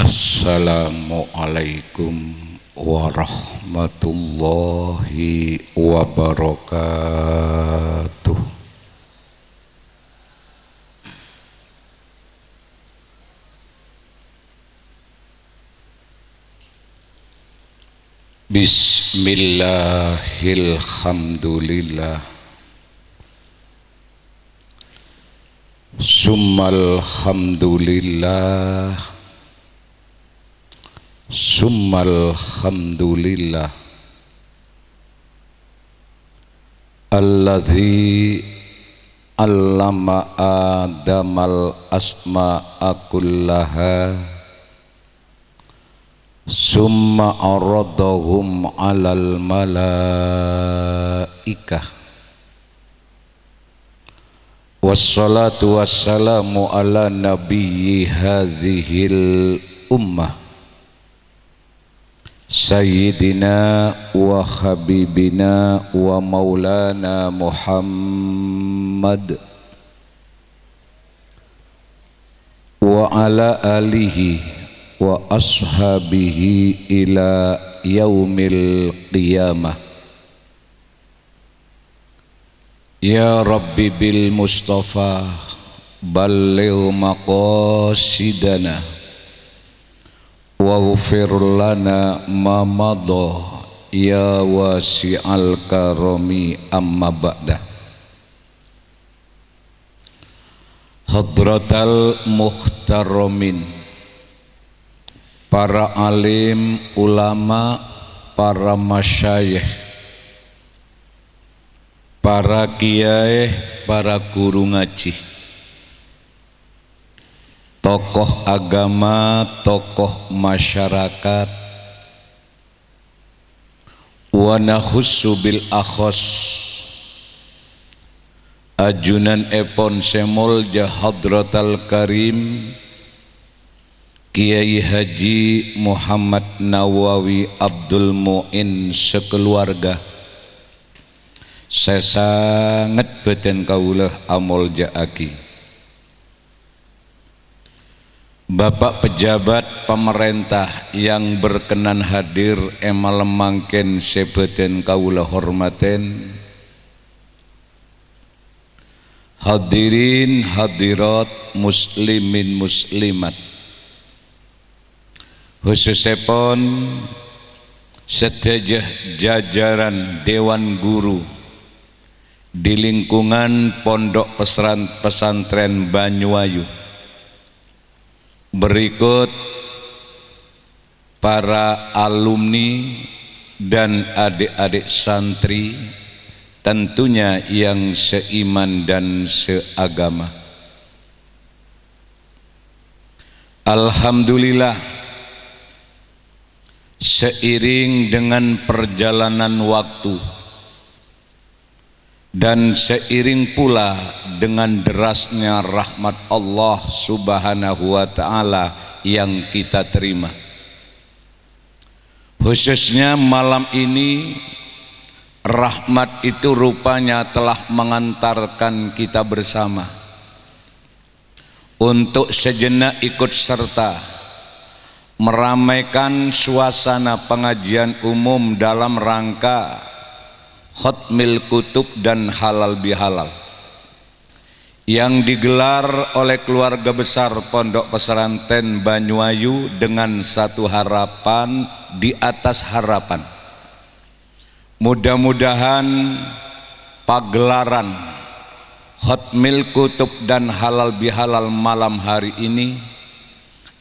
Assalamualaikum warahmatullahi wabarakatuh. Bismillahilhamdulillah, summalhamdulillah, summalhamdulillah, alladzi allama adamal asma'a kullaha summa aradahum alal malaikah. Wassalatu wassalamu ala nabiyyi hazihil ummah sayyidina wa habibina wa maulana Muhammad wa ala alihi wa ashabihi ila yaumil qiyamah. Ya Rabbi bil Mustafa balligh maqasidana waghfir lana ma madha ya wasi'al karami amma ba'da. Hadratal muhtaramin, para alim ulama, para masyayikh, para kiai, para guru ngaji, tokoh agama, tokoh masyarakat, wa nahussu bil akhos ajunan epon semol jahadratal karim Kiai Haji Muhammad Nawawi Abdul Mu'in sekeluarga. Saya sangat beten kaulah amol jaaki. Bapak pejabat pemerintah yang berkenan hadir malam mangken sebeten kaulah hormaten. Hadirin hadirat muslimin muslimat, khususipun sedaya jajaran Dewan Guru di lingkungan Pondok Pesantren Banyuayu, berikut para alumni dan adik-adik santri tentunya yang seiman dan seagama. Alhamdulillah, seiring dengan perjalanan waktu dan seiring pula dengan derasnya rahmat Allah Subhanahu wa ta'ala yang kita terima, khususnya malam ini rahmat itu rupanya telah mengantarkan kita bersama untuk sejenak ikut serta meramaikan suasana pengajian umum dalam rangka Khatmil Kutub dan Halal Bihalal yang digelar oleh keluarga besar Pondok Pesantren Banyuayu dengan satu harapan di atas harapan. Mudah-mudahan pagelaran Khatmil Kutub dan Halal Bihalal malam hari ini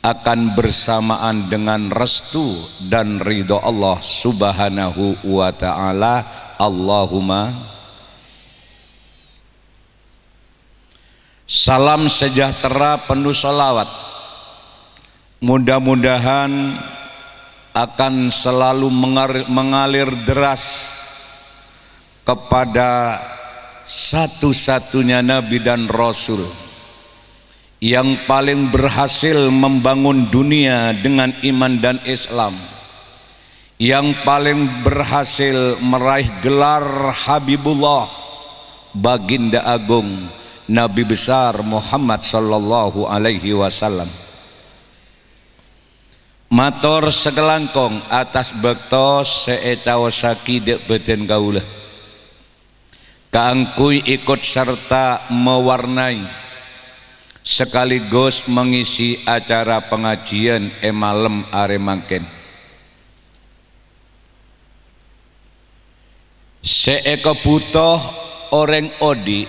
akan bersamaan dengan restu dan ridho Allah Subhanahu wa ta'ala. Allahumma salam sejahtera penuh salawat mudah-mudahan akan selalu mengalir deras kepada satu-satunya Nabi dan Rasul yang paling berhasil membangun dunia dengan iman dan Islam, yang paling berhasil meraih gelar Habibullah, baginda agung Nabi besar Muhammad sallallahu alaihi wasallam. Mator sekelangkong atas bekto seecawasaki dek beten kaula kaangkui ikut serta mewarnai sekaligus mengisi acara pengajian malam are mangken. Seeka butuh orang odi,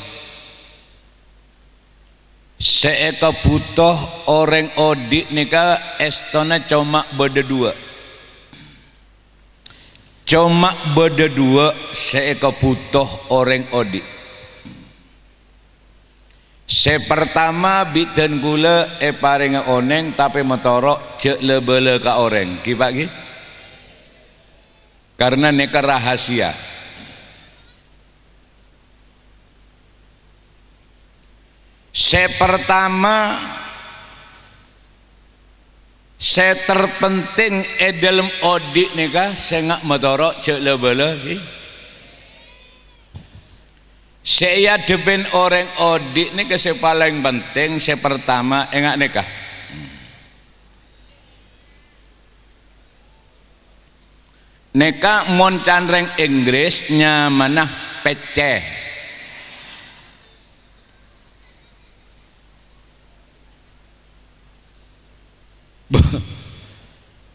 seeka butuh orang odi nika estona cuma beda dua, cuma beda dua seeka butuh orang odi. Se pertama bidan gula paringa oneng tapi motoro cek lebele ka orang kibagi karena neka rahasia. Se pertama se terpenting dalam audit nika saya ngak motoro cek lebele saya depan orang audit nika se paling penting se pertama engak nika neka mon canreng Inggris nyamana peceh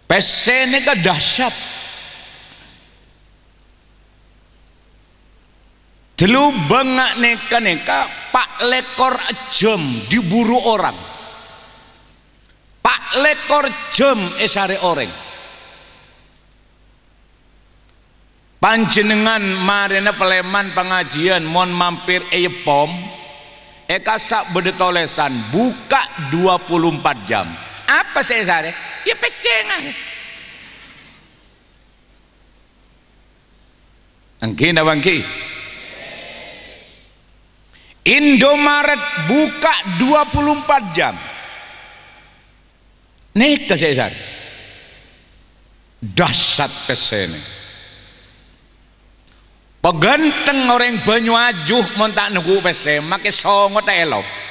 PC ini kan dahsyat. Dulu bengak neka pak lekor jam diburu orang. Pak lekor jam esare orang. Panjenengan marina peleman pengajian mon mampir pom eka sak bedetolesan buka 24 jam. Apa saya sare? Ya pecengan. Angki na bangki. Indomaret buka 24 jam. Nek saya sare. Dahsyat pesen. Peganteng orang banyu ajuh mon tak nunggu pesen make songo ta elok.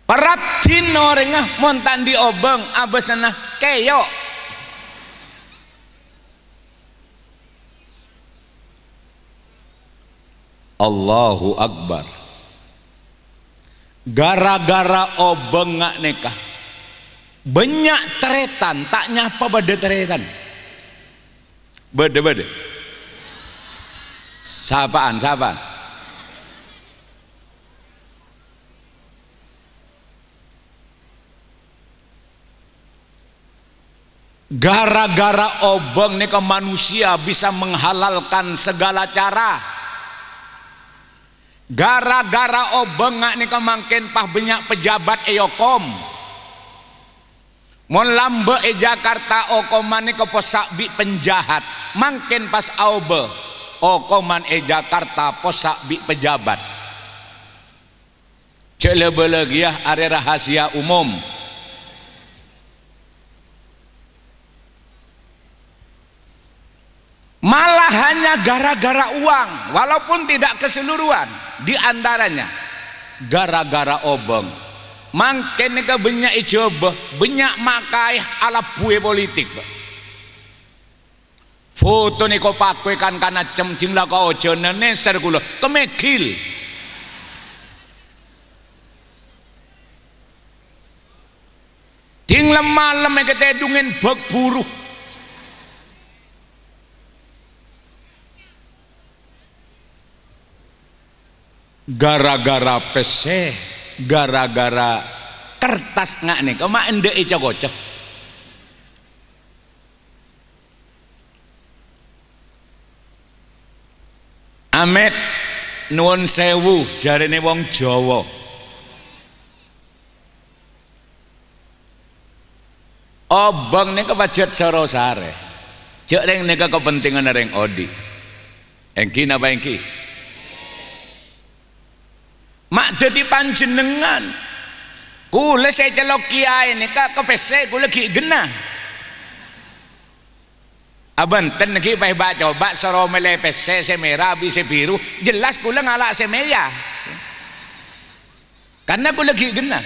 Paratin orangnya montan di obeng abesana keyo. Allahu Akbar. Gara-gara obeng ngak nekah banyak teretan tak nyapa bade teretan bade sapaan gara-gara obeng nih ke manusia bisa menghalalkan segala cara. Gara-gara obeng nih ke mangken pah banyak pejabat eyokom. Mon lambe Jakarta okoman nih ke posak bi penjahat. Mangken pas aube okoman Jakarta posak bi pejabat. Celebe lagi ya area rahasia umum. Malah hanya gara-gara uang, walaupun tidak keseluruhan, diantaranya gara-gara obeng. Mangken nika banyak icoba, banyak makai ala bue politik. Foto niko pakwe kan kana cemcing lah kau jenene sergulo kemekil. Ting lemah lemah ketedungin bek buruh. Gara-gara PC, gara-gara kertas ngak nih, kau mak ende icok-icok. Amet nuwun sewu jarene wong Jawa. Obeng nih kepajat sorosare, cek reng nih kepentingan reng odi. Engki napa engki? Mak dadi panjenengan kula saya celok kiai nika kepese kula ki genah abanten ki bae coba soro mele pese se merah bi se biru jelas kula ngalak se merah karena aku lagi genah.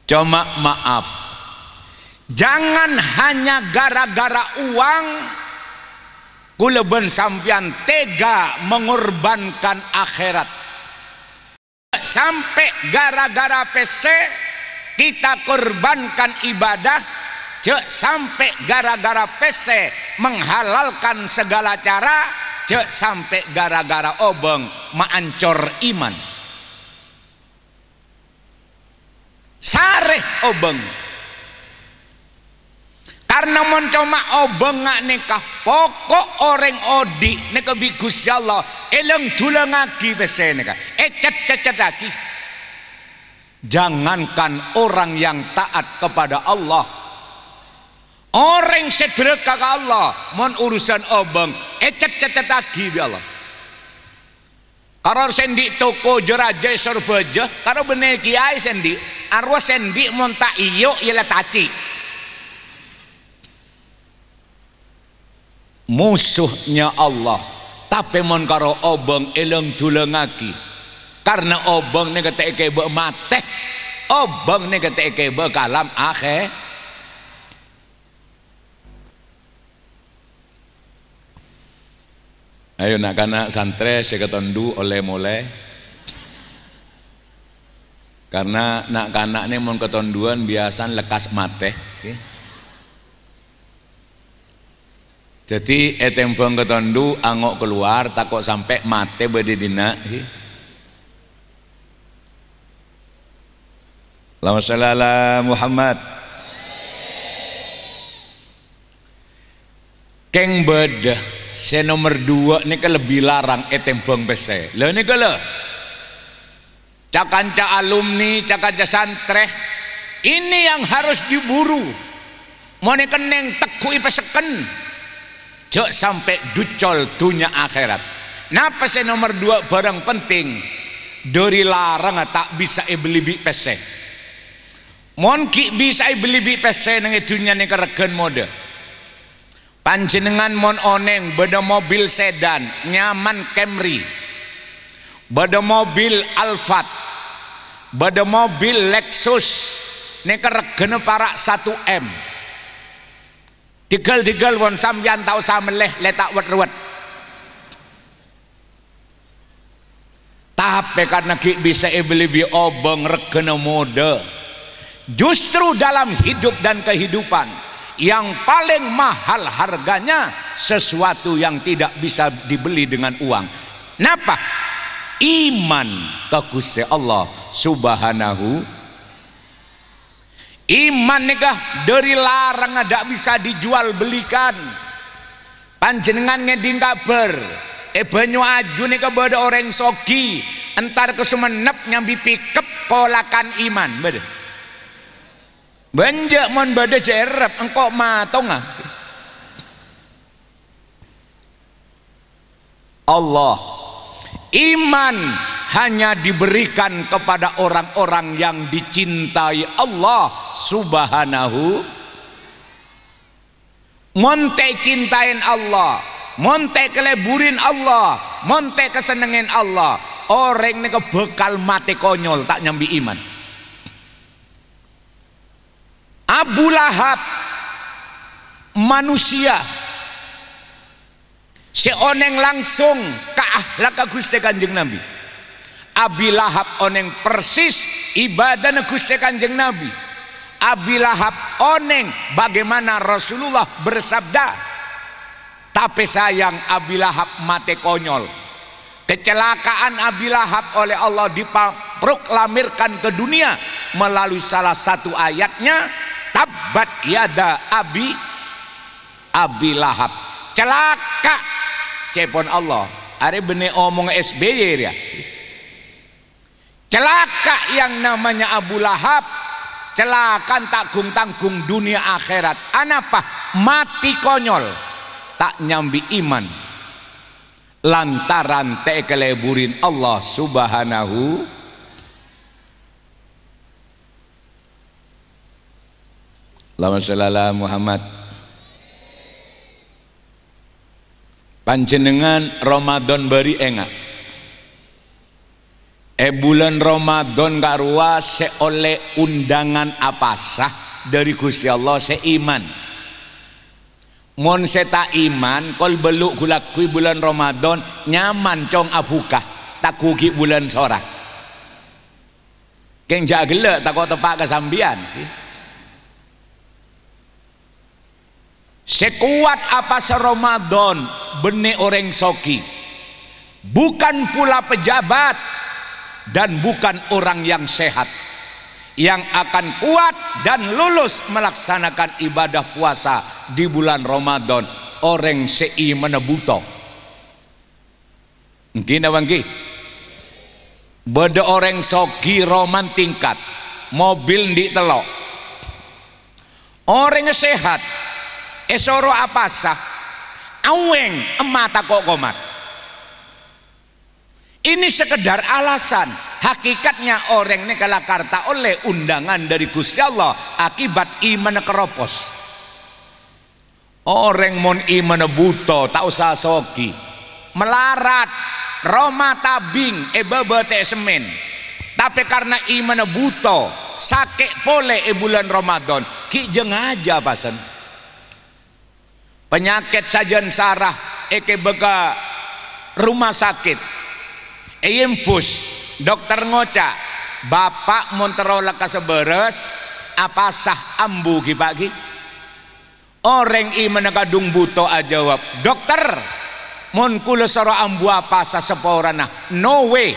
Cuma maaf, jangan hanya gara-gara uang kula ben sampean tega mengorbankan akhirat. Sampai gara-gara PC kita korbankan ibadah, cek sampai gara-gara PC menghalalkan segala cara, cek sampai gara-gara obeng maancor iman. Sareh obeng. Karena mencoma obeng ngak nikah pokok orang odi nikah bi Gusti Allah eleng tulang lagi pese nikah cet lagi. Jangankan orang yang taat kepada Allah, orang sedekah ke Allah mon urusan obeng cet lagi bi Allah. Kalau sendi toko jeraja sorbeja kalau bener kiai sendi arwah sendi mon tak iyo ialah taci. Musuhnya Allah tapi mon karo obeng eleng tulengaki karena obeng ni kata eke be mate obeng ni kata eke be kalam akhir. Ayo nak kana santre seketondu oleh mulai karena nak kana ni mon ketonduan biasan lekas mate okay? Jadi etempeng ketondu angok keluar takut sampai mate berdina. Allahumma shalli ala Muhammad. Keng beda se nomor 2 ni ke lebih larang etempeng bese. Lah ni ke le. Cakanca alumni, cakanca santre. Ini yang harus diburu. Mau ni keneng tekui peseken. Jok sampai ducol dunia akhirat. Napa se nomor 2 barang penting dari larang tak bisa beli bi pese. Mon ki bisa beli bi pese nang dunia ni keregen mode. Panjenengan mon oneng beda mobil sedan nyaman Camry, beda mobil Alphard, beda mobil Lexus ni keregen para 1M. Digal won sampeyan tau sameleh letak wet-wet. Tapi karena ki bisa beli bi obeng regana mode. Justru dalam hidup dan kehidupan yang paling mahal harganya sesuatu yang tidak bisa dibeli dengan uang. Napa? Iman ke Gusti Allah Subhanahu. Iman nikah dari larang ada bisa dijual belikan. Panjenengan ngeding kabar banyu aju nikah beda orang sogi entar ke Sumenep nyambi pikep kolakan iman beda banjak mon beda jerep engkau matong Allah. Iman hanya diberikan kepada orang-orang yang dicintai Allah Subhanahu. Monte cintain Allah, monte keleburin Allah, monte kesenengin Allah. Orang ini bekal mati konyol tak nyambi iman. Abu Lahab manusia seoneng langsung ke akhlak Gusti Kanjeng Nabi. Abi Lahab oneng persis ibadah Gusti Kanjeng Nabi. Abi Lahab oneng bagaimana Rasulullah bersabda. Tapi sayang Abi Lahab mati konyol. Kecelakaan Abi Lahab oleh Allah diproklamirkan ke dunia melalui salah satu ayatnya, tabbat yada Abi Lahab. Celaka cepon Allah. Are bene omong SBY ya. Celaka yang namanya Abu Lahab, celaka tanggung-tanggung dunia akhirat. Anapa? Mati konyol, tak nyambi iman. Lantaran te keleburin Allah Subhanahu. Allahumma shalli ala Muhammad. Panjenengan Ramadan bari enggak? bulan Ramadan karua seoleh undangan apa sah dari Gusti Allah seiman. Mon seta iman kol beluk kulakui bulan Ramadan nyaman cong abuka tak kuki bulan sorak. Keng jagele tak kau tepak kesambian. Sekuat apa se Ramadan bene orang soki, bukan pula pejabat dan bukan orang yang sehat yang akan kuat dan lulus melaksanakan ibadah puasa di bulan Ramadan orang seiman buto. Mungkin awangki beda orang soki roman tingkat mobil di telok orang sehat esoro apa sah aweng emata kok komat. Ini sekedar alasan, hakikatnya orang ini kalakarta oleh undangan dari Gusti Allah akibat iman keropos. Orang mon iman buto tak usah soki melarat Roma tabing bebete semen, tapi karena iman buto sakit pole bulan Ramadan ki jeng aja pasen penyakit sajan sarah beka rumah sakit Impus dokter ngoca bapak monterola kaseberes apa sah ambu ki pagi orang iman kadung buto ajawab dokter mon kula soro ambu apa sah seporana no way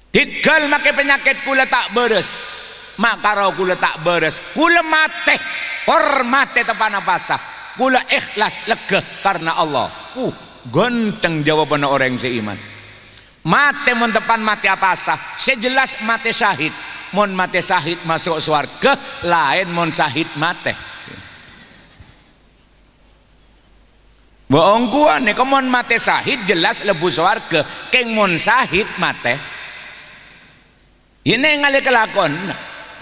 tinggal make penyakit kula tak beres makaro kula tak beres kula mate hormate tepan apa sah kula ikhlas lega karena Allah genteng jawaban orang seiman mate mon depan mati apa sah sejelas mate syahid mon mate syahid masuk surga lain mon syahid mate bohong gua nih mon mate syahid jelas lebu surga keng mon syahid mate ini ngali kelakon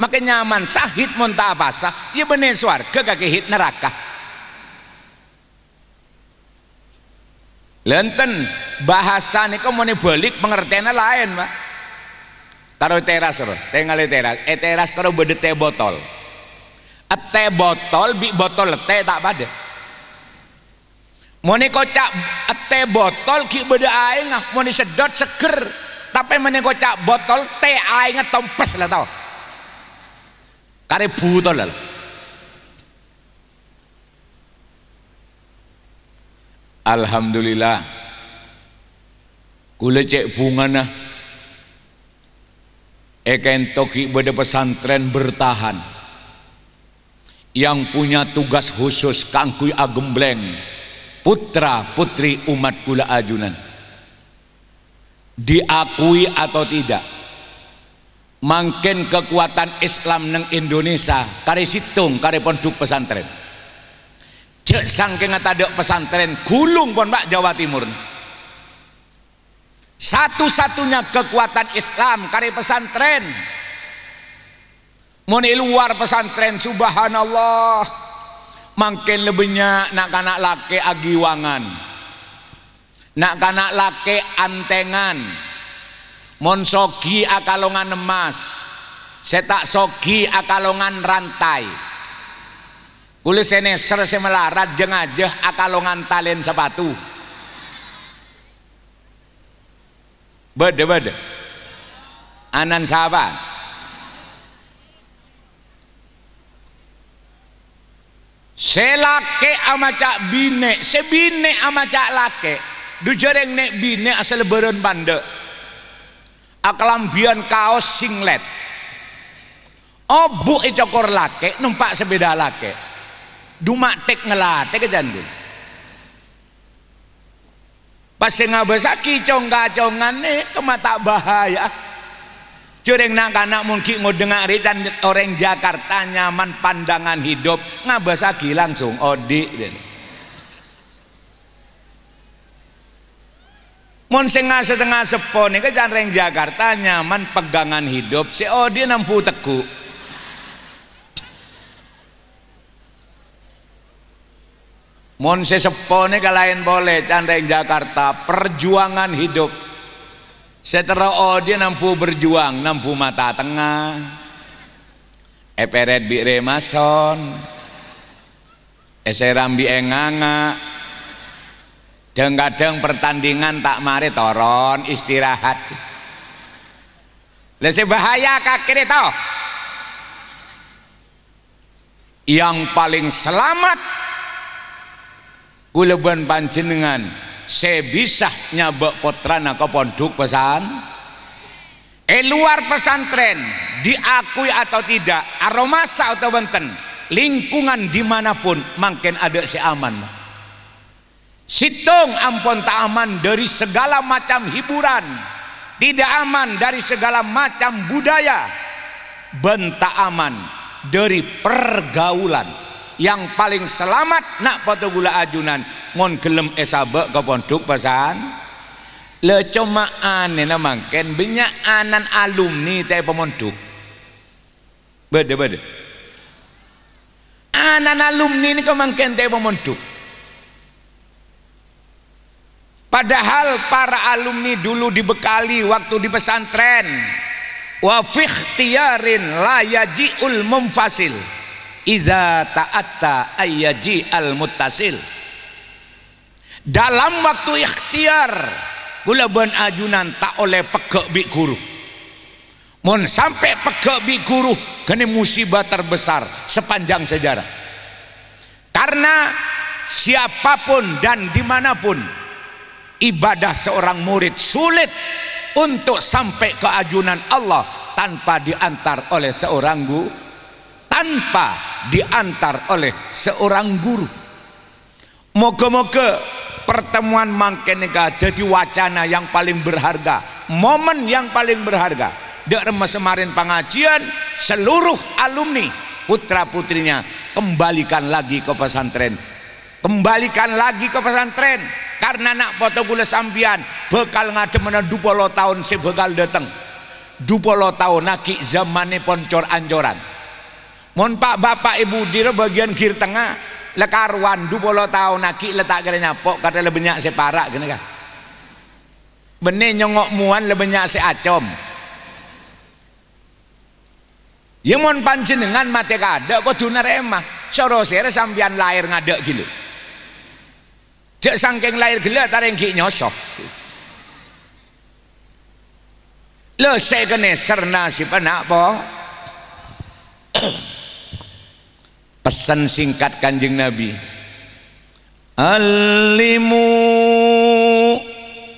makin nyaman syahid mon tak apa sah ya bener surga kaki hit neraka. Lenten bahasa nih kau mau balik pengertiannya lain pak. Taruh teras bro, tinggal teras. Teras kalau bede teh botol, teh botol bi botol teh tak pada. Mau nih kocak teh botol ki bede aing ah, mau nih sedot seger. Tapi mau nih kocak botol teh aing tompes lah tau. Kare botol lah. Alhamdulillah kula cek bungana toki beda pesantren bertahan yang punya tugas khusus kangkui agembleng putra putri umat kula ajunan diakui atau tidak mangken kekuatan Islam neng Indonesia kare situng kare pondok pesantren cek sangking ada pesantren gulung pon Pak Jawa Timur satu-satunya kekuatan Islam kari pesantren moni luar pesantren subhanallah makin lebihnya nak kanak laki agiwangan nak kanak laki antengan mon sogi akalongan emas setak sogi akalongan rantai kulis seneser semelarat jeng aja akalongan talen sepatu bede anan sahabat selake ama cak bine sebine ama cak lake du jareng nek bine asal beren bande akalambian kaos singlet obu cokor lake numpak sebeda lake dumak tek ngelate ke jandu pas ngabesaki congga-congan kemata bahaya cureng nak kanak mungkin ngodengari dan orang Jakarta nyaman pandangan hidup ngabesaki langsung odi mon setengah sepone ke janreng Jakarta nyaman pegangan hidup si odi nampu teku mon sesepone kalain boleh candeng Jakarta perjuangan hidup Setelah dia nampu berjuang, nampu mata tengah, eperet bi remason, eserambi enganga, kadang pertandingan tak mari toron istirahat. Lese bahaya kakek itu. Yang paling selamat kuleban panjenengan sebisa nyabak potrana ke pondok pesan luar pesantren diakui atau tidak aromasa atau benten lingkungan dimanapun makin ada si aman situng ampun tak aman dari segala macam hiburan, tidak aman dari segala macam budaya, bentak aman dari pergaulan. Yang paling selamat nak foto gula ajunan mon gelem esabe ke pondok pesan le cuma aneh namangken banyak anan alumni teh pemondok beda anan alumni ini kemangken teh pemondok, padahal para alumni dulu dibekali waktu di pesantren wa fi ikhtiyarin la yaji'ul munfasil idza ta'atta ayyaji al muttasil. Dalam waktu ikhtiar kula ban ajunan tak oleh pegek bi guru, mun sampai pegek bi guru kene musibah terbesar sepanjang sejarah. Karena siapapun dan dimanapun ibadah seorang murid sulit untuk sampai ke ajunan Allah tanpa diantar oleh seorang guru, tanpa diantar oleh seorang guru. Moga-moga pertemuan mangken jadi wacana yang paling berharga, momen yang paling berharga. Dek remes semarin pengajian seluruh alumni putra putrinya kembalikan lagi ke pesantren, kembalikan lagi ke pesantren karena nak foto gula sambian bekal ngadem mana 20 tahun sebekal datang 20 tahun naki zamane poncor anjoran. Mon pak bapak ibu dira bagian kiri tengah lekaruan 20 tahun naki letak kena nyapok kata lebenyak separak gini kah benih nyongok muan lebenyak seacom ya mon panjenengan mati kada kok dunar emah sorosere sambian lahir ngadek gitu jek sangking lahir gila tarengki nyosok lo saya kena serna si penak po pesan singkat Kanjeng Nabi alimu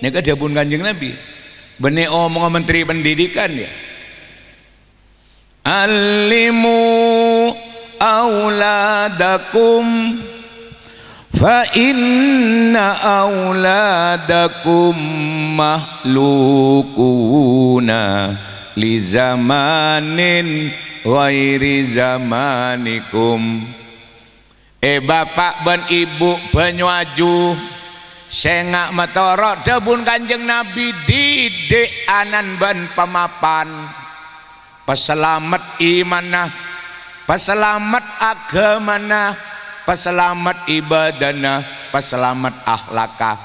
ini kan dia pun Kanjeng Nabi benih omong menteri pendidikan ya alimu auladakum fa inna auladakum mahlukuna li zamanin wairi zamanikum. Bapak ben ibu banyuaju sengak metorok debun Kanjeng Nabi didik anan ben pemapan peselamet imanah, peselamet agamana, peselamet ibadana, peselamet akhlaka.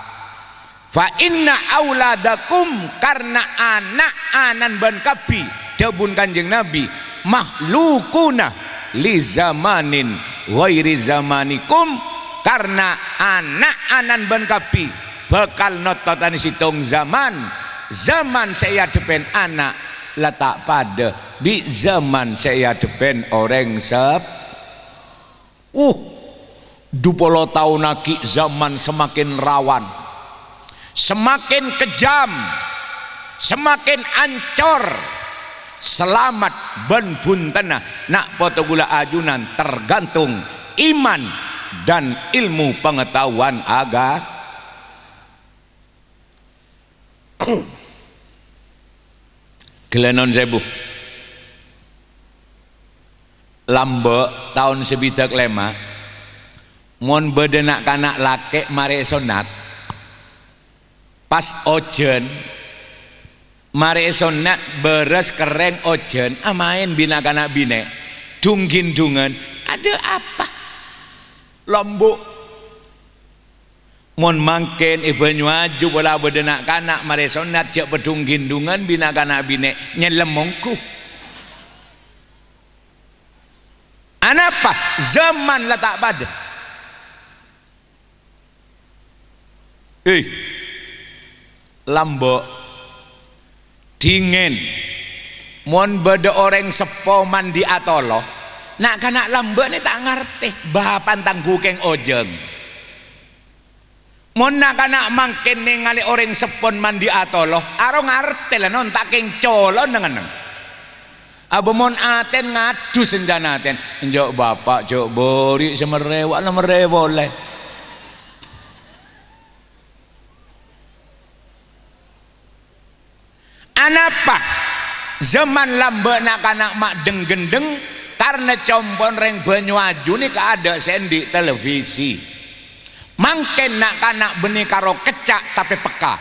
Fa inna auladakum karena anak anan ben kabi debun Kanjeng Nabi makhlukuna li zamanin wairi zamanikum karena anak anan ban kapi bakal nototan situng zaman saya depen anak letak pada di zaman saya depen orang sep 20 tahun lagi zaman semakin rawan, semakin kejam, semakin ancur. Selamat ben buntena nak foto gula ajunan tergantung iman dan ilmu pengetahuan agama. Gelenon sebu lambe tahun sebidak lema mon bedenak kanak laki mari sonat pas ojen mari sonat beres kereng ojen amain bina kanak bine dungin dungan ada apa lombok mon mangken ibanyu aju bola bedenak kanak maresonat cek pedung gindungan bina kanak bine nyelemongku anapa zaman lah tak pada lambok dingin mon beda orang sepo mandi atolo nak kanak lambok ni tak ngerti bahapan tanggu keng ojeng mon nak kanak mangken ningali orang sepon mandi atolo aro ngerti lah non tak keng colon dengan abu mon aten ngadu senjana aten njok bapak jok bori semerewak lah merewoleh anapa zaman lambe nak kanak mak deng-gendeng karena compon reng banyu aju ni keada sendi televisi mangken nak kanak benih karo kecak tapi peka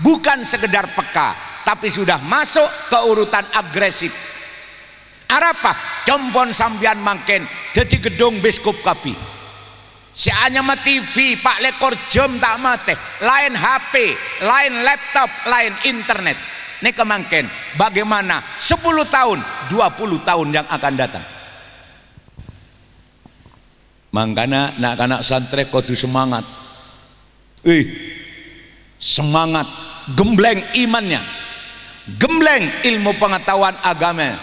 bukan sekedar peka tapi sudah masuk ke urutan agresif arapa compon sambian mangken jadi gedung biskup kapi si anyama TV pak lekor jam tak mate lain HP lain laptop lain internet ini kemangken bagaimana 10 tahun 20 tahun yang akan datang makanya nak kanak santri kudu semangat semangat gembleng imannya gembleng ilmu pengetahuan agama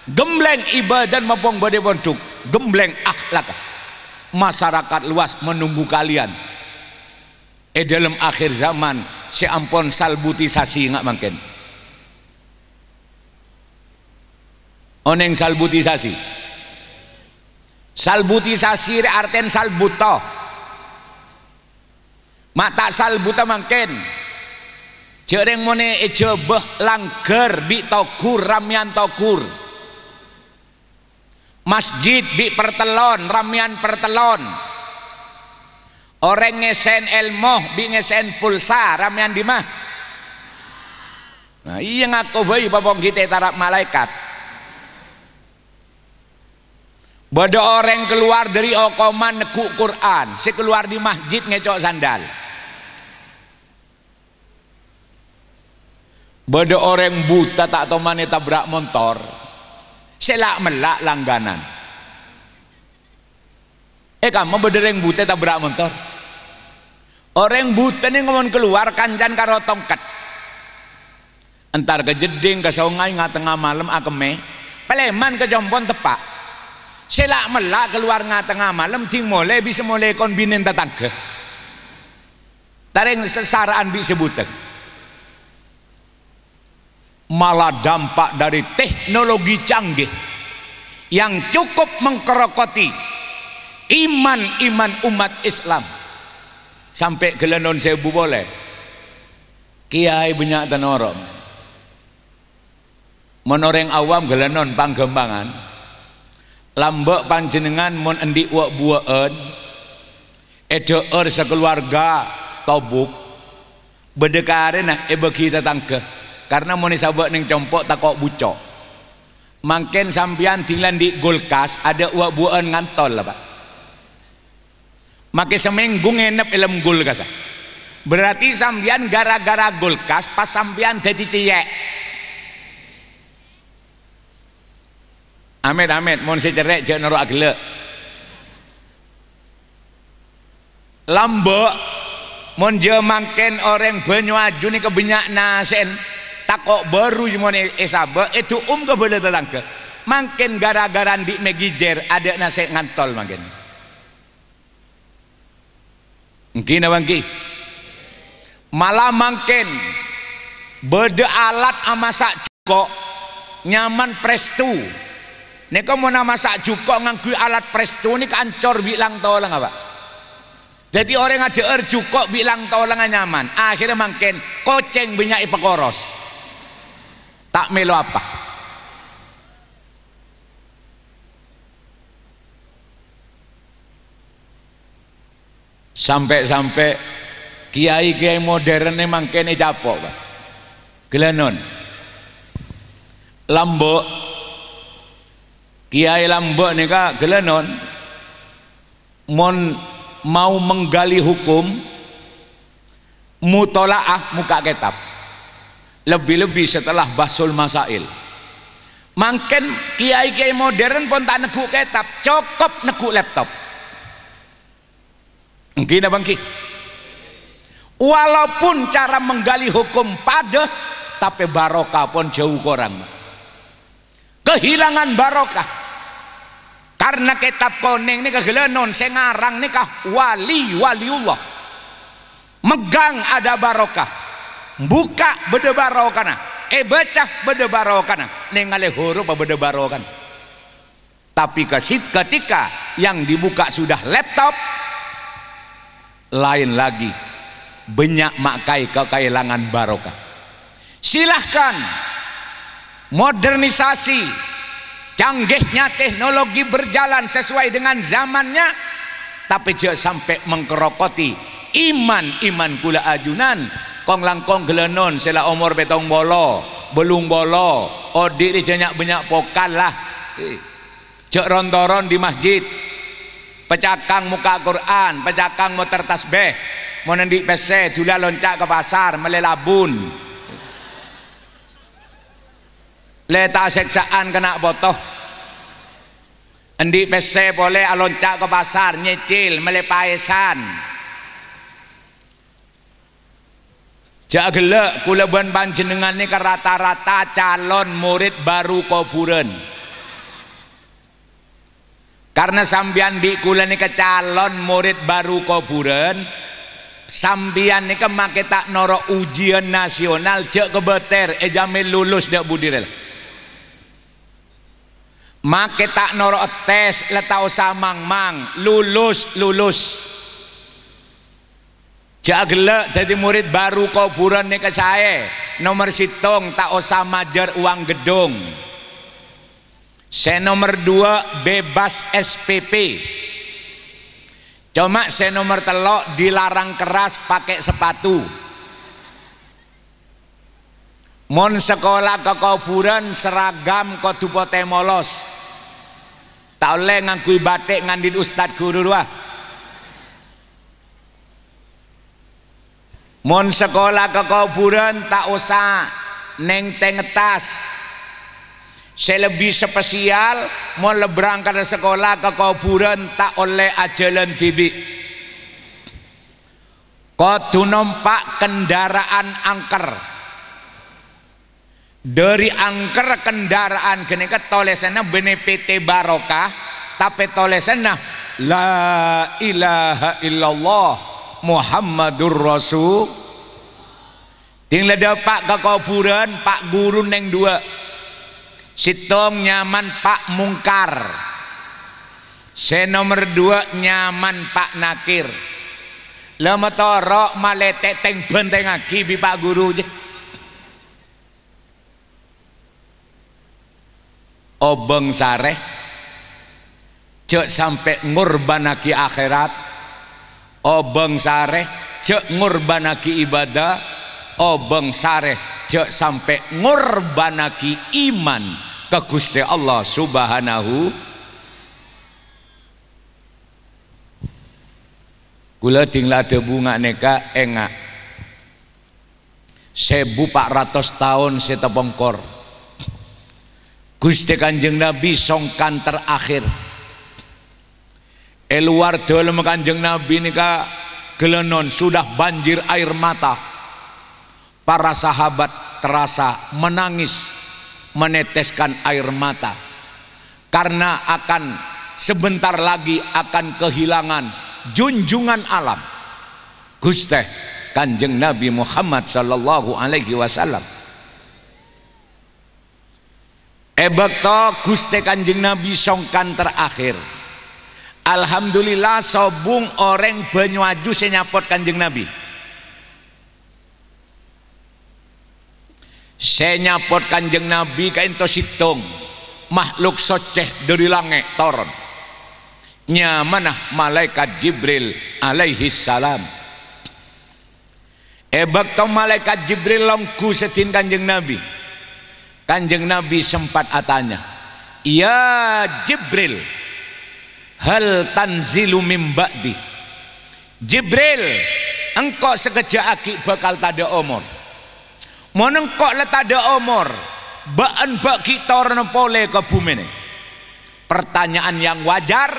gembleng ibadah maupun bade bontuk gembleng akhlak masyarakat luas menunggu kalian dalam akhir zaman si ampon salbutisasi nggak mungkin oneng salbutisasi arten salbuto mata salbuta mangken jereng mone ejebeh langger bi tokur ramian tokur masjid bi pertelon ramian pertelon orang ngesen elmoh bi ngesen pulsa ramian di mah nah iya ngaku bayi babong kita tarap malaikat Bada orang keluar dari okoman nekuk Quran, si keluar di masjid ngecok sandal. Bada orang buta tak tahu mana tabrak motor, selak melak langganan. Kamu bada orang buta tabrak motor. Orang buta ni ngomong keluar kanjan karo tongkat. Entar ke jeding ke sungai tengah malam akeme, peleman ke jompon tepak. Selak melak keluar tengah malam ting mulai bisa mulai kon binen tetangga tareng sesaraan disebutkan malah dampak dari teknologi canggih yang cukup mengkerokoti iman umat Islam sampai gelenon sebu boleh kiai banyak tenorong menoreng awam gelenon panggembangan lambek panjenengan mon endik wak buaan edoer sekeluarga tobuk bedekare nak bagi tetangga karena mon sabak ning compok takok bucok mangken sampean tinggal di golkas ada wak buaan ngantol lah pak make seminggu ngenep ilmu golkas berarti sampean gara-gara golkas pas sampean jadi ciyek amin amin mon secerek jek noro agle lambok mon je mangken orang banyu aju ni kebenyak nasen takok baru mon esabe itu ke bela tetangga mangken gara-gara di megijer ada nase ngantol mangken mungkin abangki malah mangken beda alat amasak cuko nyaman prestu neka mau nama sak cukup ngangkui alat presto ni kancor bilang tolong apa jadi orang ada cukup bilang tolong nyaman akhirnya mangken koceng banyak ipakoros tak melo apa sampai kiai modern ni mangken japok gelenon lambok kiai lambok ni kak gelenon mon mau menggali hukum mutolaah muka kitab, lebih-lebih setelah basul masail. Mungkin kiai-kiai modern pun tak neguk kitab, cukup neguk laptop. Mungkin abang ki. Walaupun cara menggali hukum pada, tapi barokah pun jauh kurang. Kehilangan barokah. Karena kitab kuning ini kegelenon, sengarang ini kah waliullah. Megang ada barokah. Buka beda barokah. Baca beda barokah. Nengale huruf beda barokah. Tapi ketika yang dibuka sudah laptop, lain lagi. Banyak makai kehilangan barokah. Silahkan modernisasi, canggihnya teknologi berjalan sesuai dengan zamannya, tapi jangan sampai mengkerokoti iman kula ajunan. Kong langkong gelenon sela umur betong bolo belum bolo odik dijenyak banyak pokal lah. Cek rontoron di masjid, pecakang muka Quran, pecakang motor tasbih, mau nanti PC dula loncak ke pasar melelabun, letak seksaan kena botoh. Endi PC boleh loncak ke pasar nyicil melepaesan. Jak gelek kula ban panjenengan ni ke rata-rata calon murid baru kuburan. Karena sambian di kula ni ke calon murid baru kuburan, sambian ni ke make tak noro ujian nasional cek kebeter jamil lulus dak budirel. Make tak noro tes letau samang-mang lulus. Jagelek jadi murid baru kuburan nih ke saya nomor situng tak usah majar uang gedung. Saya nomor 2 bebas SPP. Cuma saya nomor 3 dilarang keras pakai sepatu. Mon sekolah ke kuburan seragam kudu pote molos. Tak oleh ngangkui batik ngandit ustad guru dua. Mon sekolah ke kuburan tak usah neng tengetas. Saya lebih spesial mau berangkat ke sekolah ke kuburan tak oleh ajalan tibi. Kudu numpak kendaraan angker. Dari angker kendaraan gini ke tulisannya bene PT Barokah, tapi tulisannya la ilaha illallah Muhammadur Rasul. Tinggal dapat ke kuburan Pak Guru neng 2 situng nyaman Pak Mungkar. Saya nomor 2 nyaman Pak Nakir. Lama torok maletek teng benteng aki bi Pak Guru je. Obeng sareh cek sampai ngurbanaki akhirat. Obeng sareh cek ngurbanaki ibadah. Obeng sareh cek sampai ngurbanaki iman ke Gusti Allah Subhanahu. Kula tinggal ada bunga neka enggak 1400 tahun setepongkor Gusti Kanjeng Nabi songkan terakhir. Luar dalam Kanjeng Nabi nika gelenon sudah banjir air mata. Para sahabat terasa menangis meneteskan air mata karena akan sebentar lagi akan kehilangan junjungan alam Gusti Kanjeng Nabi Muhammad sallallahu alaihi wasallam. Bekto Gusti Kanjeng Nabi songkan terakhir. Alhamdulillah sobung orang Banyuaju senyapot Kanjeng Nabi. Saya nyapot Kanjeng Nabi kain to situng makhluk soceh dari langit toron nyamanah malaikat Jibril alaihi salam. Bekto malaikat Jibril longku setin Kanjeng Nabi. Kanjeng Nabi sempat atanya, ya Jibril, hal tanzilu mim ba'di. Jibril, engkau sekejap aki bakal tada umur. Mon engkau le tada umur, baan bak kita orang pole ke bumi ni. Pertanyaan yang wajar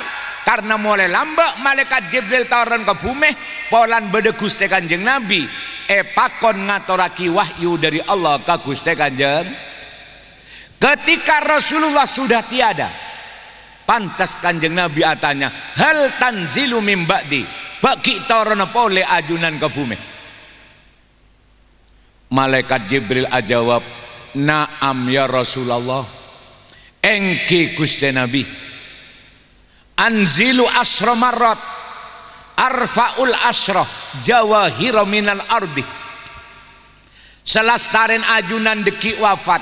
karena mulai lambat malaikat Jibril turun ke bumi, polan bede Gusti Kanjeng Nabi. Pakon ngaturaki wahyu dari Allah ke Gusti Kanjeng. Ketika Rasulullah sudah tiada, pantas Kanjeng Nabi atanya, hal tanzilu mim ba'di, bagi turun pole ajunan ke bumi. Malaikat Jibril ajawab, naam ya Rasulullah, engki Gusti Nabi. Anzilu asra marrat, arfaul asra jawahira minal ardi. Selastaren ajunan deki wafat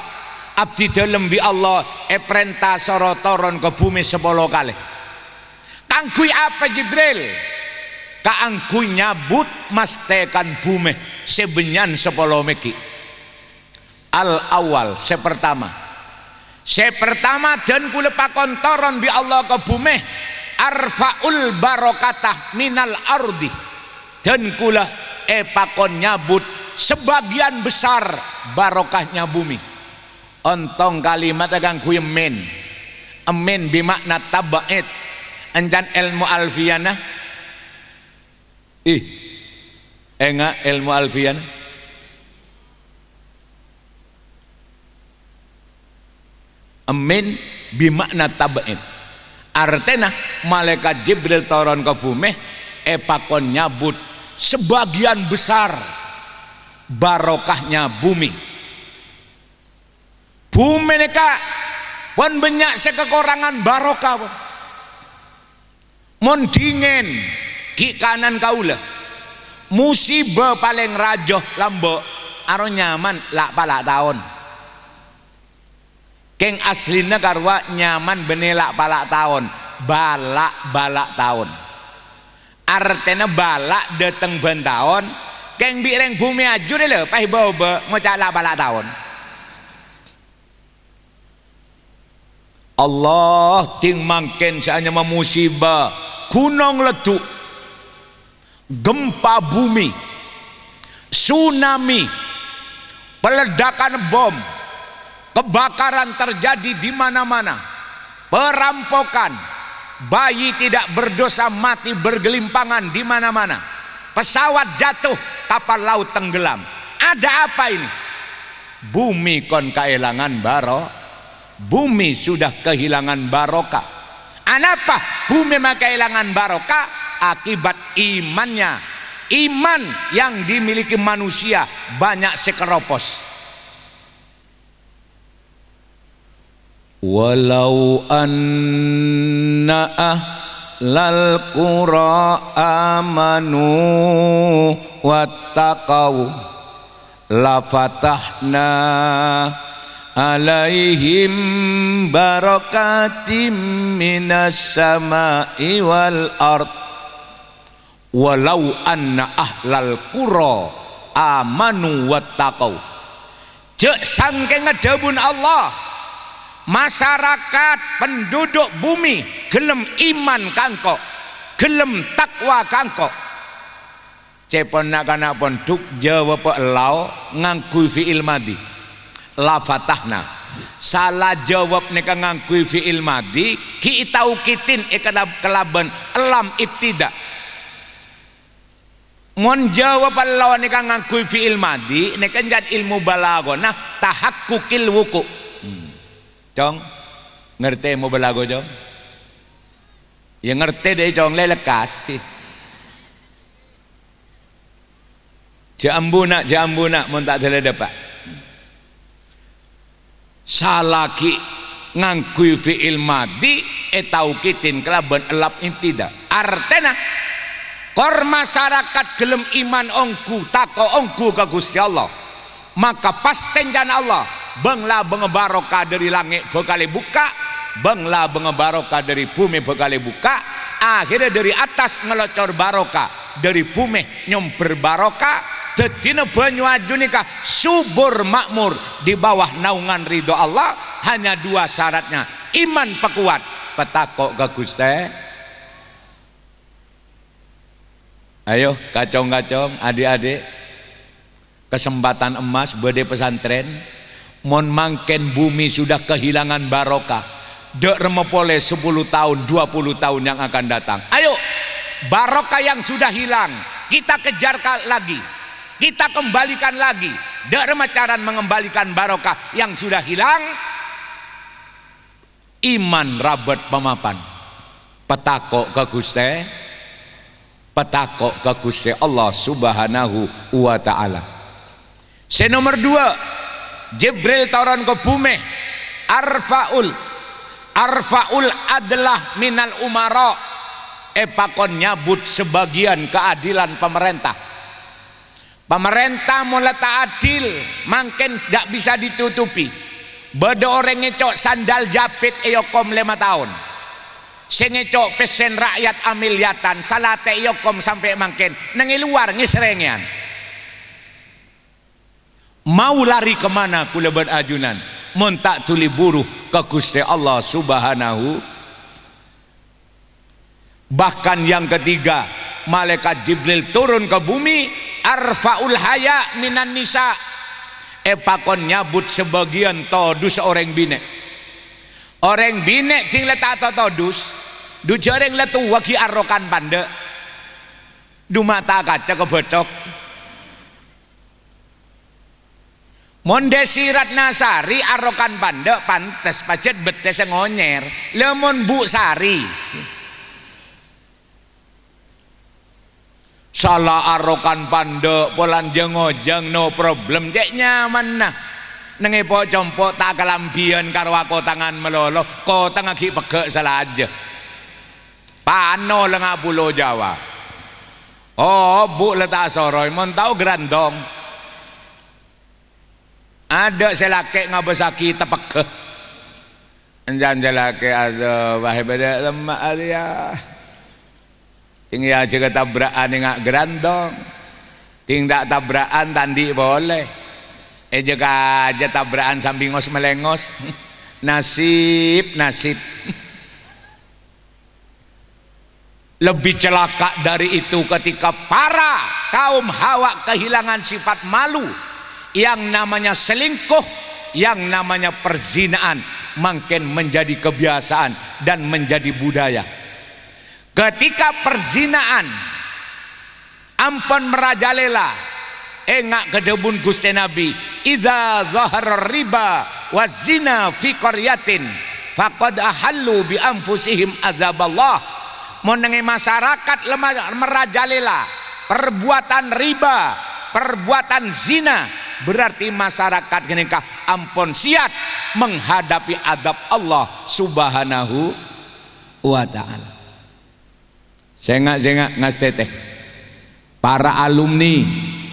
abdi dalem bi Allah perintah soro toron ke bumi 10 kali. Kangkui apa Jibril? Kaangkui nyabut mastekan bumi sebenyan 10 meki. Al awal sepertama dan kula pakon toron bi Allah ke bumi arfaul barokatah minal ardi, dan kula pakon nyabut sebagian besar barokahnya bumi. Ontong kalimat akan ku emen bimakna tabait anjan ilmu alfiyana enga ilmu alfiyana emen bimakna tabait. Artinya malaikat Jibril turun ke bumi pakon nyabut sebagian besar barokahnya bumi. Bumi neka pun banyak sekekurangan barokah. Mon dingin ki kanan kaula, musibah paling rajoh lambo aro nyaman lak palak tahun. Keng aslina karwa nyaman benelak palak tahun, balak tahun. Artinya balak dateng ben tahun, keng bireng bumi ajur lho, pah bawa ngocak balak tahun. Allah ting mangken seanya musibah, gunung leduk, gempa bumi, tsunami, peledakan bom, kebakaran terjadi di mana-mana, perampokan, bayi tidak berdosa mati bergelimpangan di mana-mana, pesawat jatuh, kapal laut tenggelam. Ada apa ini? Bumi kon kehilangan bumi sudah kehilangan barokah. Anapa bumi kehilangan barokah? Akibat imannya. Iman yang dimiliki manusia banyak sekeropos. Walau anna ahlal qura amanu wattaqau la fatahna alaihim barakatim minas sama'i wal ard. Walau anna ahlal qura amanu wattaqau, cek sangke ngedebun Allah, masyarakat penduduk bumi gelem iman kangko, gelem takwa kangko. Cepon nakana pon duk jawab elau ngangkui fi'il madi la fatahna, salah jawab neka ngangkui fi'il madi ki taukitin kelaban elam ibtida. Mon jawab Allah neka ngangkui fi'il madi neka jad ilmu balago nah tahakkukil wuku. Cong ngerti ilmu balago cong? Ya ngerti deh cong, lelekas jambuna mon tak ada dapat salaki ngangkui fi'il madi taukitin kelaban elap intida. Artena kor masyarakat gelem iman ongku tako ongku ke Gusti Allah, maka pasten jan Allah bangla barokah dari langit bekali buka, bangla barokah dari bumi bekali buka, akhirnya dari atas ngelocor barokah, dari bumi nyomper barokah. Tetina banyu ajunika subur makmur di bawah naungan ridho Allah. Hanya 2 syaratnya, iman pekuat petakok ke Gusti. Ayo kacong-kacong adik-adik, kesempatan emas bade pesantren. Mon mangken bumi sudah kehilangan barokah, dek remepole 10 tahun 20 tahun yang akan datang. Ayo barokah yang sudah hilang kita kejar lagi, kita kembalikan lagi. Dek remacaran mengembalikan barokah yang sudah hilang. Iman rabat pemapan, petakok ke Gusti, petakok ke Gusti Allah Subhanahu wa ta'ala. Nomor 2, Jibril turun ke bumi. Arfaul adalah minal umara, pakon nyabut sebagian keadilan pemerintah. Pemerintah mulai tak adil, makin gak bisa ditutupi. Beda orang ngecok sandal japit eyokom 5 tahun, sing ngecok pesen rakyat amiliatan salate eyokom sampai makin nengi luar ngisrengian. Mau lari kemana kula berajunan, mun tak tuli buruh ke Gusti Allah Subhanahu. Bahkan yang ketiga, malaikat Jibril turun ke bumi. Arfaul haya minan nisa, pakon nyabut sebagian todus orang bine. Orang bine tinggal tak todus, du jareng letu wagi arrokan pande, du mata kaca kebetok. Mondesi Ratnasari arrokan pande pantes pacet betes ngonyer, lemon Bu Sari. Salah arokan pande polan jengojeng no problem, cek nyaman nah. Nengi po compok tak kelambian karo aku tangan melolo, ko tengah ki pegek salah aja. Pano lengah Pulau Jawa. Oh bu letak soroy, mon tau grandong. Ada selake ngabesaki tepegek. Enjan selake ada wahai beda lemak dia. Tinggal aja tabrakan ngak gerandong, tinggal tabrakan tandi boleh. Jaga aja tabrakan sambingos melengos. Nasib. Lebih celaka dari itu ketika para kaum Hawa kehilangan sifat malu, yang namanya selingkuh, yang namanya perzinaan makin menjadi kebiasaan dan menjadi budaya. Ketika perzinaan ampun merajalela, engak kedebun Gusti Nabi, idza zahara riba wazina fi qaryatin faqad ahallu bi anfusihim azaballah. Menengi masyarakat merajalela perbuatan riba, perbuatan zina, berarti masyarakat genikah ampun siap menghadapi adab Allah Subhanahu wa ta'ala. Sengak ngasteteh, para alumni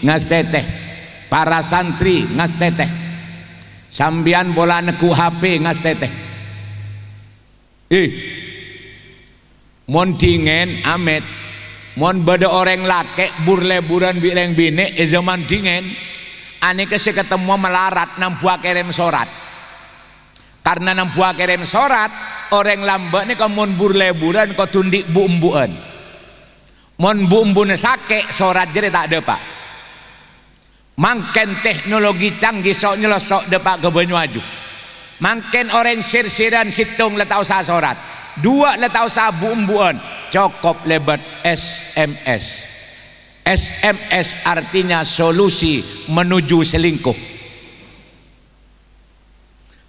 ngasteteh, para santri ngasteteh, sambian bola neku HP ngasteteh. Mon dingen amet, mon beda orang lake burleburan bileng bine zaman dingen, ane kese ketemu melarat nampuak kirim sorat. Karena nampuak kirim sorat, orang lambat ni kamun burleburan kau tundik bu-umbuan. Mon bu-umbune sake sorat jadi tak ada pak. Mangken teknologi canggih sok nyelosok depak ke Banyuaju. Mangken orang sir-siran situng letau sa sorat. 2 letau sa bu-umbuan. Cukup lebat SMS. SMS artinya solusi menuju selingkuh.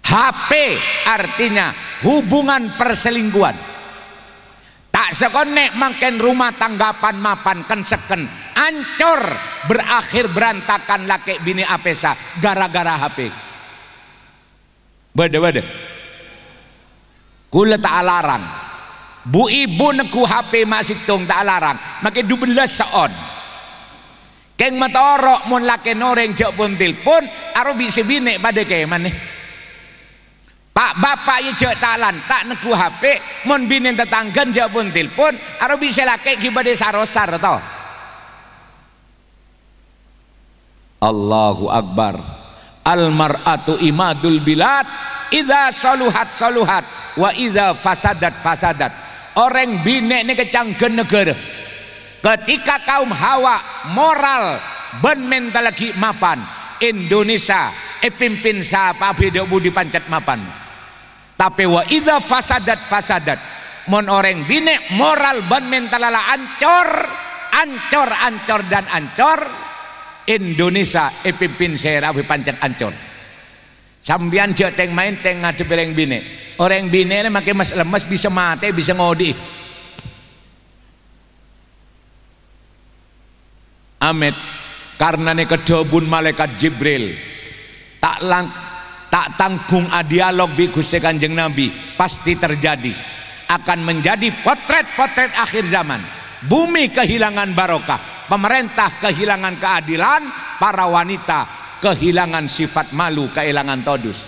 HP artinya hubungan perselingkuhan. Tak sekonek makin rumah tanggapan mapan kenseken ancur, berakhir berantakan laki bini apesa gara-gara HP. Beda kula tak larang, bu ibu neku HP masih tung tak larang, makin 12 seon. Keng matorok mun laki noreng jauh pun telpon, aro bisa bini pada ke mana? Pak bapak ye cek talan tak neku HP, mon binin tetanggan jauh pun telpon, aro bisa laki gibade sarosar to. Allahu Akbar. Al mar'atu imadul bilad, idza saluhat saluhat wa idza fasadat fasadat. Orang bini ni kecangkeun negara. ketika kaum Hawa moral ben mental lagi mapan Indonesia pimpin siapa beda budi pancet mapan. Tapi wa idza fasadat mon orang bine moral ban mental ala ancor dan ancor Indonesia pimpin saya pancet ancor. Sambian jek teng main teng ngadep orang bine. Orang bine ini makin mas lemes bisa mati bisa ngodi. Amit karena ne kedobun malaikat Jibril tak tanggung dialog bi Gusti Kanjeng Nabi pasti terjadi, akan menjadi potret-potret akhir zaman. Bumi kehilangan barokah, pemerintah kehilangan keadilan, para wanita kehilangan sifat malu, kehilangan todus.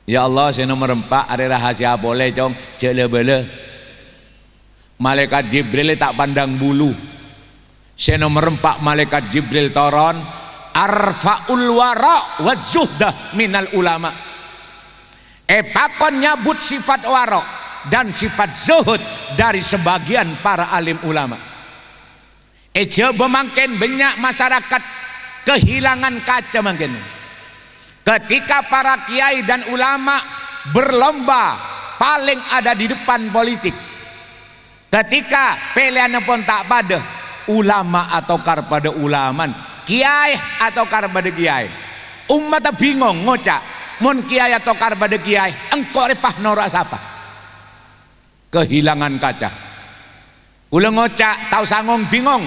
Ya Allah, saya nomor 4 ada rahasia boleh cong cele-bele. Malaikat Jibril tak pandang bulu. Saya nomor 4 malaikat Jibril toron arfaul wara wa zuhdah minal ulama. Pakon nyabut sifat wara dan sifat zuhud dari sebagian para alim ulama. Coba mungkin banyak masyarakat kehilangan kaca mungkin. Ketika para kiai dan ulama berlomba paling ada di depan politik. Ketika pilihan pun tak pada ulama atau pada ulaman, kiai atau pada kiai, umat bingung ngocak mun kiai atau pada kiai engkau repah norak siapa, kehilangan kaca. Ulang ngocak tahu sangong bingung.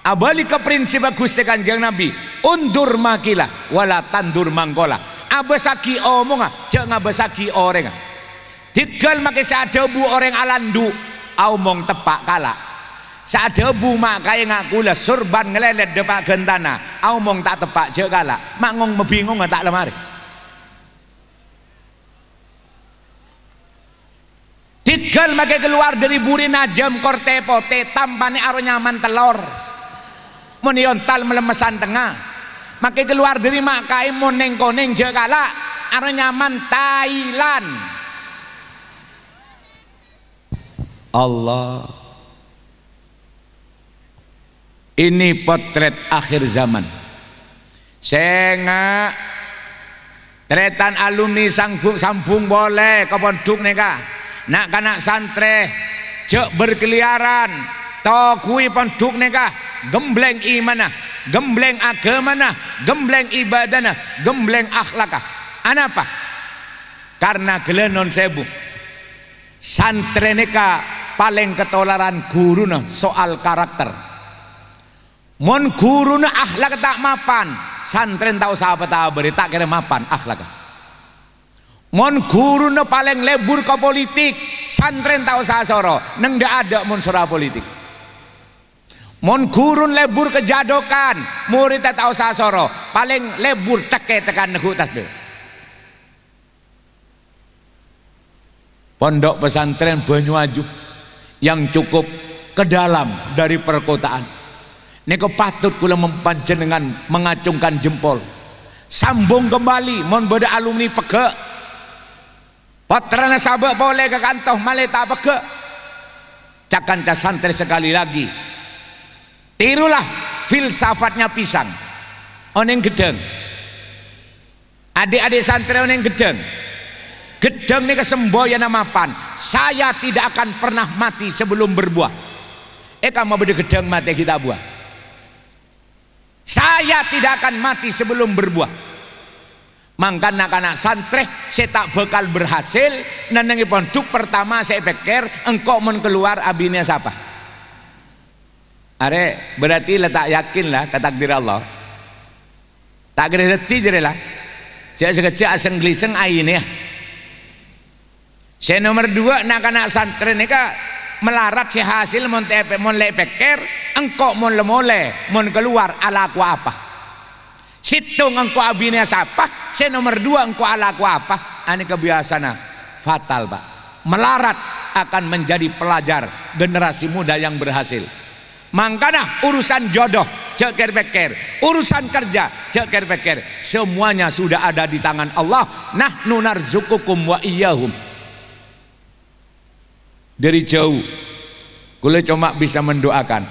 Abali ke prinsip Gusti Kanjeng Nabi, undur makila wala tandur mangkola. Abesaki omong jangan abesaki orang. Tigal make sadebu orang alandu omong tepak kala. Sadebu makai ngakula surban ngelelet depak gentana omong tak tepak je kala. Mangong mebingung tak lemari. Tigal make keluar dari buri najam kortepo te tampane aro nyaman telur. Moniontal melemesan tengah makai keluar dari makai moneng koneng jekala aro nyaman Thailand. Allah, ini potret akhir zaman. Senga tretan alumni sambung boleh ke pondok neka nak kanak santre jek berkeliaran to kui pondok neka gembleng imanah, gembleng agamana, gembleng ibadana, gembleng akhlakah. Anapa? Karena gelenon sebu santre neka paling ketolaran guruna soal karakter. Mon guruna akhlak tak mapan, santren tahu sahabat tahu beri tak kira mapan akhlak. Mon guruna paling lebur ke politik, santren tahu sasoro neng ndak ada mon sora politik. Mon gurun lebur kejadokan, murid tak tahu sasoro paling lebur tekan nehu tasbih. Pondok pesantren Banyuaju yang cukup ke dalam dari perkotaan. Neko patut kula mempanjenengan mengacungkan jempol. Sambung kembali mon beda alumni pege. Patrana sabak boleh ke kantor maleta pege. Cakanca santri sekali lagi. Tirulah filsafatnya pisang. Oneng gedeng. Adik-adik santri oneng gedeng. Gedeng ini kesemboyan mapan. Saya tidak akan pernah mati sebelum berbuah. Kamu beda gedeng mati kita buah. Saya tidak akan mati sebelum berbuah. Mangka anak-anak santri saya tak bakal berhasil. Nanengi pondok pertama saya pikir engkau mau keluar abinya siapa? Are berarti letak yakin lah ke takdir Allah. Tak kira reti jadi lah. Cek sekecil aseng geliseng aini ya. Saya nomor 2 anak-anak santri ini ka melarat si hasil mon lepekir engkau mon lemole mon keluar alaku apa? Situng engkau abinya siapa? Saya nomor 2 engkau alaku apa? Ini kebiasaan fatal pak. Melarat akan menjadi pelajar generasi muda yang berhasil. Mangkana urusan jodoh cekir pekir, urusan kerja cekir pekir, semuanya sudah ada di tangan Allah. Nahnu narzuqukum wa iyyahum. Dari jauh Kula cuma bisa mendoakan.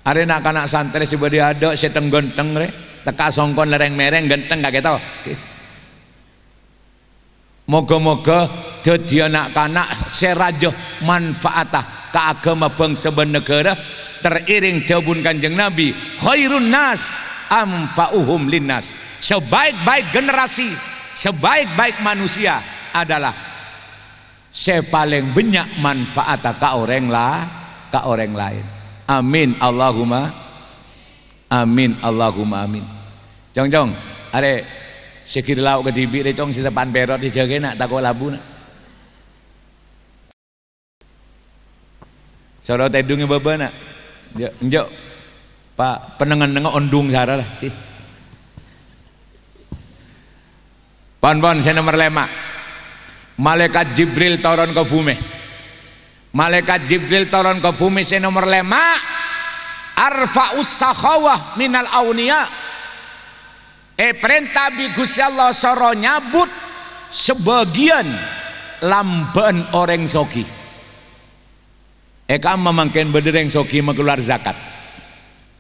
Are anak-anak santri sibadi ada seteng genteng re, teka songkon lereng mereng genteng gak keto. Moga-moga dadi anak-anak serajo manfaatah ke agama bangsa dan negara teriring dawuh Kanjeng Nabi, khairun nas anfa'uhum linnas. Sebaik-baik generasi, sebaik-baik manusia adalah sepaling banyak manfaat ke orang lain. Amin Allahumma amin Allahumma amin. Jong are sekir lauk ke tibi re cong si depan perot dijaga nak takut labu nak. Saudara tedungnya baba nak. Njok Pak penengan-nengan ondung sara lah. Pon saya nomor 5. Malaikat Jibril turun ke bumi. Malaikat Jibril turun ke bumi saya nomor 5. Arfa'us sakhawah minal awniya. Perintah bi Gusti Allah soro nyabut sebagian lamban orang soki. Kamu memangkin bedereng soki mengeluar zakat.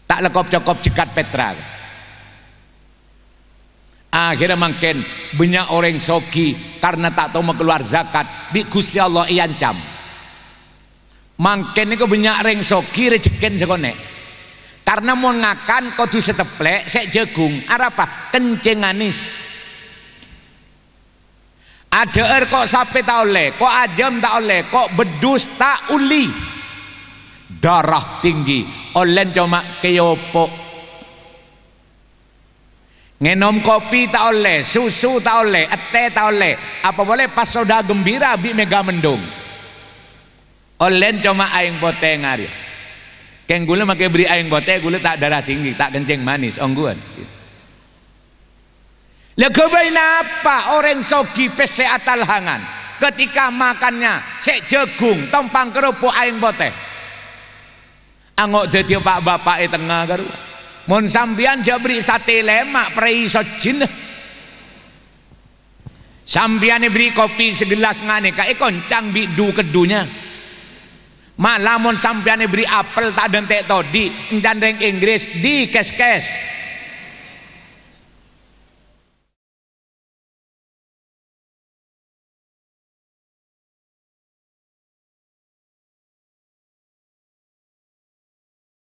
Tak lekop cokop cekat petra. Akhirnya makin banyak orang soki karena tak tahu mengeluar zakat. Bi Gusti Allah iancam. Makin itu banyak orang soki rejekin sekone. Karena mau ngakan kudu seteplek sek jagung apa kencing anis. Ada kok sapi tak oleh, kok ajam tak oleh, kok bedus tak uli. Darah tinggi oleh cuma keyopo. Ngenom kopi tak oleh, susu tak oleh, teh tak oleh. Apa boleh pas soda gembira bi mega mendung. Oleh cuma aing poteng hari. Keng gula makai beri aing bote, gula tak darah tinggi, tak kencing manis, ongguan. Lah kebaina apa orang sogi pese atal hangan ketika makannya sek jagung tompang kerupuk aing bote. Angok dadi pak bapak tengah garu. Mun sambian jabri sate lemak prei sojin. Sambian beri kopi segelas ngane kae koncang bidu kedunya. Malamun sampeyan beri apel tak dentek todi encan reng Inggris di kes-kes